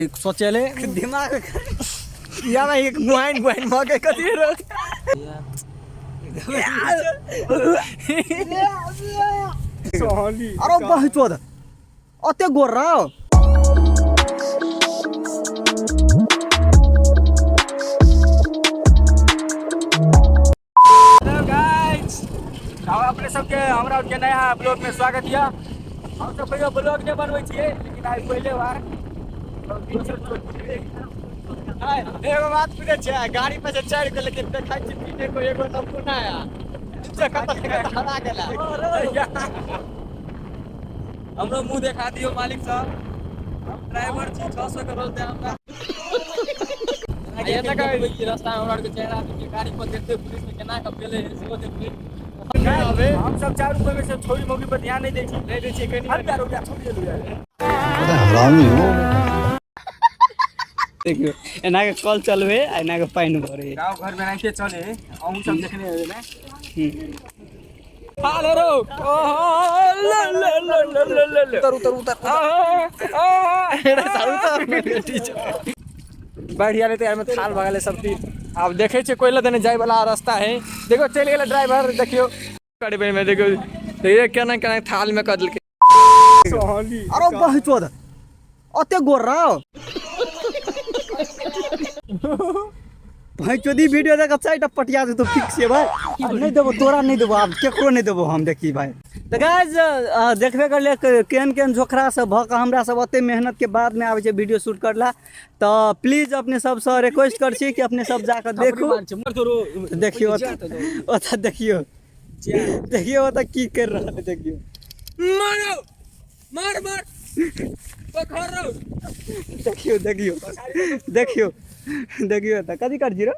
सोचेले दिमाग या भाई एक गुआइन गुआइन मगे कथि रो अरे बहुत चोद अते गोरा अपने सबके हमरा के नया ब्लॉग में स्वागत है। हम सब कहियो ब्लॉग नहीं बनबै छियै लेकिन आज पहले बार एगो बात पूछे छै गाड़ी पे से चढ़ के लेकिन देखाइ छी पीने को एगो नमूना आया जगह तक हरा गेला हमरो मुंह देखा दियो मालिक साहब हम ड्राइवर छी 600 के रोज दे हमरा ये तक ई रास्ता हमरा के चेहरा के गाड़ी पर देखते पुलिस में केना के पेले सेहो देखबै हम सब 4 रुपए में से छोरी मोगी पर ध्यान नहीं दे छी कहीं हर हो गया छोड़ दियो यार हरामी हो देखियो एना के कल चलबे एना के पानी भरे गांव घर में ऐसे चले हम सब देखने आवे ना हालो रो उतर बढ़िया लेते यार में थाल भगाले सब चीज अब देखे छे कोयला देने जाय वाला रास्ता है देखो चल गेला ड्राइवर देखियो गाड़ी में देखो ये केना केना थाल में कदल के अरे बहुत चोद अते गोरा भाई चोदी वीडियो देख चाइटा पटिया दे तो फिक्स है भाई नहीं देबो तोरा नहीं देबो अब केकरो नहीं देबो हम देखी भाई तो गाइस देखबे कर ले केन केन झोखरा से भ के हमरा सब ओते मेहनत के बाद में आवे छै वीडियो शूट करला तो प्लीज अपने सब से रिक्वेस्ट कर छी कि अपने सब जाकर देखो देखियो ओता देखियो ओता की कर रहा है देखियो मारो मार मार पकड़ो देखियो देखियो देखियो देखियो त कथि कर जी रो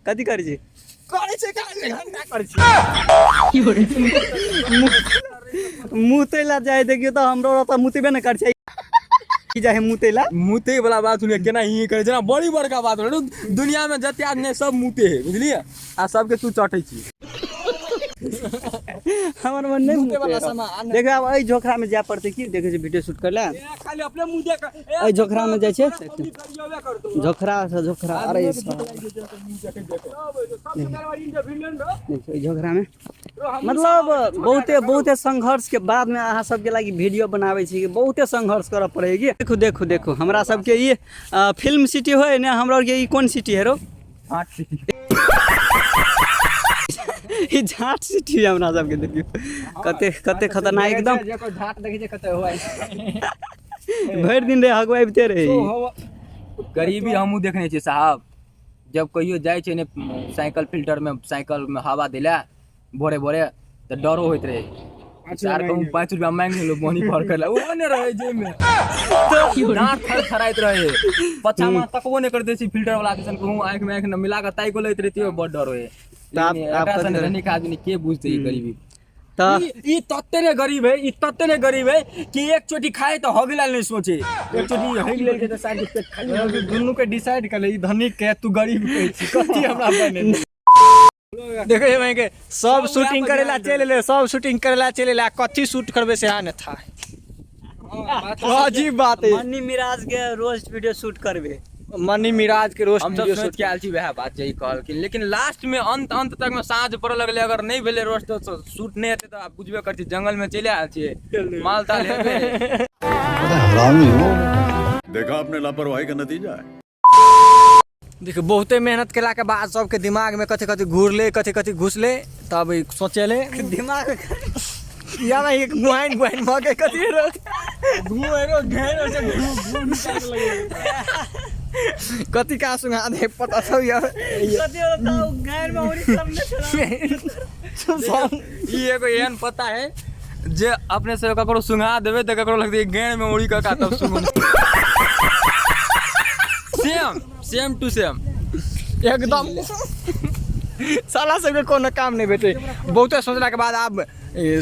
कथि कर जी करे छै का कर छी की हो रे मुतेला जाय देखियो त हमरो त मुतेबे न कर छै की जाय मुतेला मुते वाला बात सुने केना ही करे छै ना बड़ी बड़का बात हो दुनिया में जते आदमी सब मुते है बुझलिए आ सब के तू चटै छी हमर मन नहीं मुते वाला सामान देखो अब ए झोखरा में जा पड़ते की देखे छै वीडियो शूट करला खाली अपने मुंह देख ए झोखरा में जाय छै झोखरा से झोखरा अरे झोखरा में मतलब बहुते संघर्ष के बाद में अहाँ सब के लागि वीडियो बनावे छी बहुते संघर्ष करऽ पड़े की देखो देखो देखो हमरा सब के ये फिल्म सिटी होय ने हमरा के ई कोन सिटी है रो हाट सिटी ई झाट सिटी हमरा सब के देखियो कते कते खतरनाक एकदम जेको झाट देखि जे कते होय भर दिन रे हगवाइबते रही गरीबी हमहू देखने छी साहब जब कहियो जाय छै ने साइकिल फिल्टर में साइकिल में हवा देला भोरे भोरे त डरो होइत रहे 5 रुपया मांग लो बोनी भर करला ओ ने रहे जे में तो दांत थरथराइत रहे पछा में तकबो ने करते छी फिल्टर वाला किसन कहूं आंख में आंख न मिला के ताई को लैत रहती बड़ डर होए आप रहने का आदमी के बुझते ई गरीबी ई तत्ते गरीब है ई तत्ते गरीब है कि एक चोटी खाए तो हगला नहीं सोचे एक चोटी हग ले के तो साइड पेट खाली दुनु के डिसाइड कर ले ई धनिक के तू गरीब कह छी कथि हमरा बने देखो ये के सब शूटिंग करेला चले सब शूटिंग करेला चलेला कथि शूट करबे से न था अजीब बात है मनी मिराज के रोज वीडियो शूट करबे मनी मिराज के रोज वीडियो शूट के आल छी वह बात जई कहल कि लेकिन लास्ट में अंत तक में साँझ पड़ लगले अगर नहीं भेले रोज तो शूट नहीं हेते तो आप बुझबे करती जंगल में चले आल छी माल ताल हेबे हरामी हो देखा आपने लापरवाही का नतीजा है देखो बहुते मेहनत केला के बाद सबके दिमाग में कथि कथि घुरले कथि कथि घुसले तब सोचेले दिमाग या भाई एक गुआइन गुआइन मगे कथि रो घुएरो घेरो से घू निकाल लगे कथि का सुना दे पता सब यार कथि बताओ गैर में और सब ई एगो एहन पता है जे अपने से ककरो सुंगा देबे त ककरो लगते गैर में ओड़ी का तब सुन सेम टू सेम एकदम साला सबके कोनो काम नहीं भेटे बहुते सोचला के बाद आप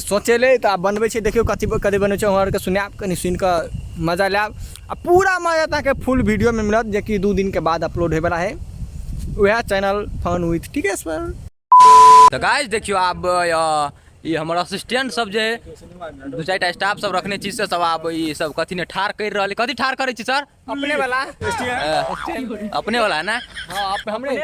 सोचेले तो आप बनबै छी देखियो कथि कथि बनै छै हमरा के सुनाब कनी सुन के मजा लेब आ पूरा मजा ताके फुल वीडियो में मिलत जे कि 2 दिन के बाद अपलोड होय वाला है वह चैनल फन विथ टीकेश्वर। तो गाइस देखियो अब ये हमारा असिस्टेंट सब जे है 2-4 स्टाफ सब रखने चीज से सब आप ये सब कथी ने ठार कर रहले कथी ठार करे छी सर अपने वाला अपने वाला है ना हाँ हमरे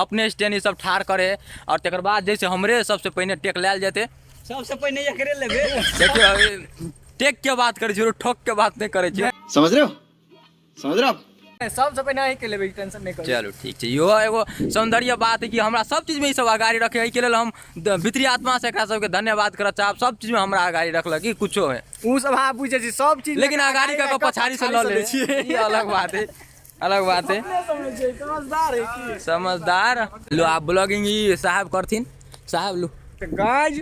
अपने स्टैंड ये सब ठार करे और तकर बाद जैसे हमरे सबसे पहले टेक लेल जेते सबसे पहले एकरे लेबे। देखियो अभी टेक के बात करे छी ठोक के बात नहीं करे छी समझ रहे हो आप? सबसे पहले नहीं के लेबे टेंशन नहीं कर। चलो ठीक है यो एगो सौंदर्य बात है कि हमरा सब चीज में ई सब आगाड़ी रखे है के लेल हम भीतरी आत्मा से एकरा सबके धन्यवाद करत चाहब सब चीज में हमरा आगाड़ी रखलक कि कुछो है ऊ सब हाँ बुझे छी सब चीज लेकिन आगाड़ी का पछाड़ी से ल ले ये अलग बात है अलग बात है समझदार है की समझदार लो आप ब्लॉगिंग ई साहब करथिन साहब लो गाइस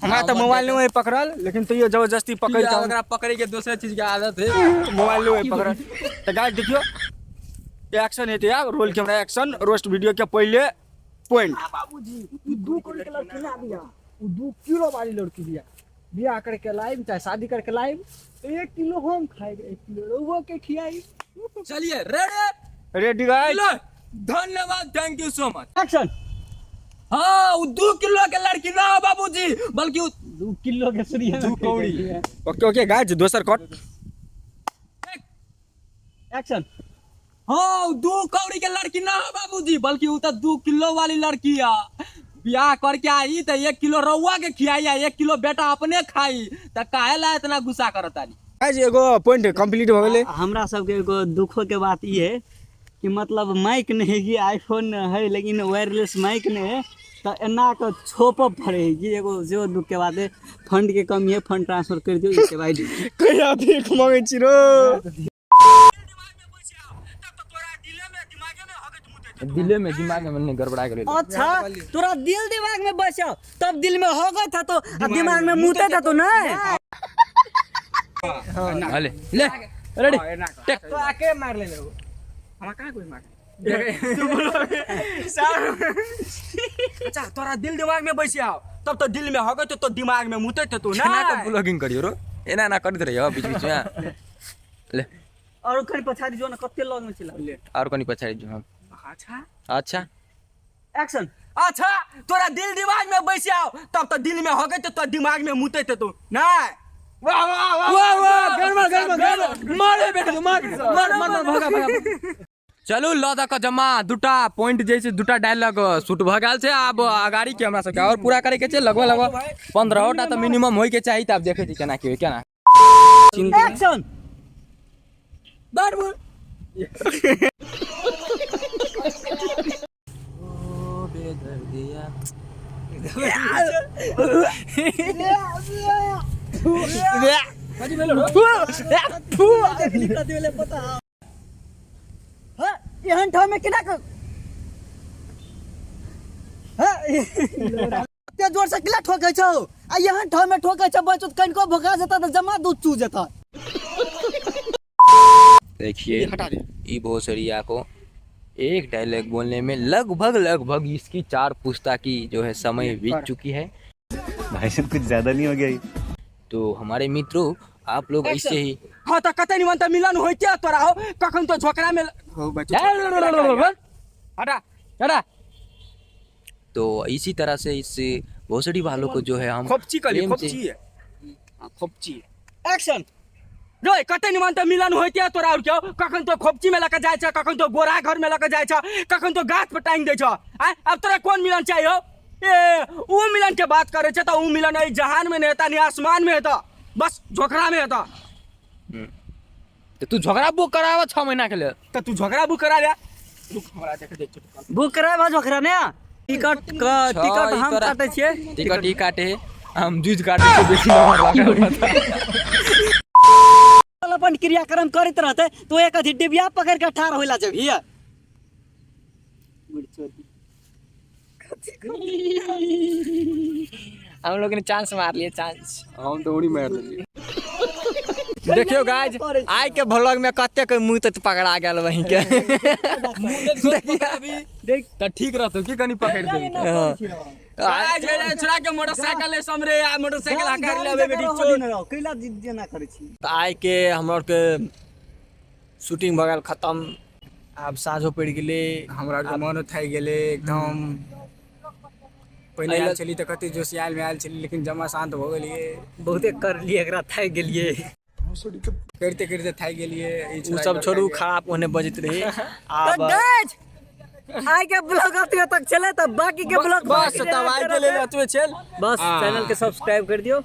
हमरा तो मोबाइल नहीं पकड़ल लेकिन तैयो जबरदस्ती पकड़ के अगर पकड़े के दूसरे चीज के आदत है मोबाइल नहीं पकड़ल तो गाइस देखियो एक्शन हेते यार roll camera action roast video के पहले पॉइंट बाबूजी 2 करोड़ के लड़की ना दिया वो 2 किलो वाली लड़की दिया बियाह करके लाइव चाहे शादी करके लाइव 1 किलो हम खाएंगे 1 किलो वो के खियाई चलिए रेडी रेडी गाइस धन्यवाद thank you so much action. हाँ वो 2 किलो के लड़की ना हो बाबूजी बल्कि 2 किलो के सूर्य 2 कौड़ी ओके ओके गाइस दोसर कट एक्शन। हाँ 2 कौड़ी के लड़की ना हो बाबूजी बल्कि वो तो 2 किलो वाली लड़की है ब्याह करके आई तो 1 किलो रउआ के खियाई 1 किलो बेटा अपने खाई तो काहे ला इतना गुस्सा करत आनी गाइस एगो पॉइंट कंप्लीट हो गेले। हमरा सबके एगो दुखो के बात ये है कि मतलब माइक नहीं है कि आईफोन है लेकिन वायरलेस माइक नहीं है तो एना के छोप पड़े है कि एगो जो दुख के बात है फंड के कमी है फंड ट्रांसफर कर दियो इसके बाद कहिया भीख मांगे छी रो दिले में दिमाग में नहीं गड़बड़ा गेले अच्छा तोरा दिल दिमाग में बचा तब दिल में होगा था तो दिमाग में मुते था तो ना ले ले रेडी टेक तो आके मार ले लो हमरा कहां कोई मार अच्छा तोरा दिल दिमाग में बैसिया तब तो दिल में होगा तो दिमाग में मुते तो ना ना तो ब्लॉगिंग करियो रो एना ना करत रहियो बीच बीच में ले और खन पछाड़ी जो ना कत्ते लग में चिल्ला ले और कनी पछाड़ी जो हम अच्छा अच्छा एक्शन। अच्छा तोरा दिल दिमाग में बैसिया तब तो दिल में होगा तो दिमाग में मुते तो ना वाह वाह वाह वाह गरमा मारे बेटा मार भागा भागा चलू लौदा का जमा दुटा पॉइंट जैसे दुटा डायलॉग शूट भ गेल छै अब आगाड़ी के हमरा सबके और पूरा करे के छै लगभग 15 टा तो मिनिमम होय के चाहिए त अब देखे छी केना की होय केना एक्शन। बार बोल ओ बेदर्दिया एहन ठाम में केना कर ते जोर से किला ठोकै छौ आ एहन ठाम में ठोकै छौ बचत कनिको भगा जेता त जमा दूध चू जेता। देखिए ई भोसड़िया को एक डायलॉग बोलने में लगभग इसकी 4 पुस्ता की जो है समय बीत चुकी है भाई साहब कुछ ज्यादा नहीं हो गया ये? तो हमारे मित्रों आप लोग ऐसे ही हां त कतै निमन त मिलन होइते तोरा हो कखन तो झोकरा में हो हटा हटा तो इसी तरह से इस भोसड़ी वालों को जो है हम खोपची कली प्रेम से- खोपची है हां खोपची एक्शन रो कतै निमन त मिलन होइते तोरा और क्यों कखन तो खोपची में लके जाय छ कखन तो गोरा घर में लके जाय छ कखन तो गाछ पर टांग दे छ अब तोरा कोन मिलन चाहिए ए ऊ मिलन के बात करे छ त ऊ मिलन है जहान में नहीं था नहीं आसमान में है तो बस झोकरा में है तो तो तू झगड़ा बुक करावा 6 महीना के लिए तो तू झोकरा बुक करा ले रुक हमरा देख दे बुक कराय भा जोखरा ने टिकट टिकट हम तोरा- काटै छियै टिकट ही काटे हम जूझ काटे से बेसी नंबर लगा अपन क्रियाक्रम करैत रहते तो एक अथी डिबिया पकड़ के ठाड़ होइला जब हिया हम लोग ने चांस मार लिए चांस हम तो उड़ी मार दिए देखियो गाइस आई के व्लॉग में कते के मुंह तक पकड़ा गेल वहीं के देख तो ठीक रहतो की कनी पकड़ दे आज छोड़ा के मोटरसाइकिल ले समरे आ मोटरसाइकिल हकार लेबे बेटी चोर कैला जेना करै छी तो आई के हमर के शूटिंग भगल खत्म अब साँझो पड़ गेले हमरा के मन थाई गेले एकदम पहले आयल छली तऽ कते जोशियाल में आयल छली, लेकिन जमा शांत हो गेलिए, बहुते कर लिए, एकरा थाकि गेलिए। करते करते थाकि गेलिए। उ सब छोड़ू, खराब होने बजत रही। तो गाइस आइ के ब्लॉग अतबे तक चले, तब बाकी के ब्लॉग बस तब आइ के लेल अतबे चल। बस चैनल के सब्सक्राइब कर दियो।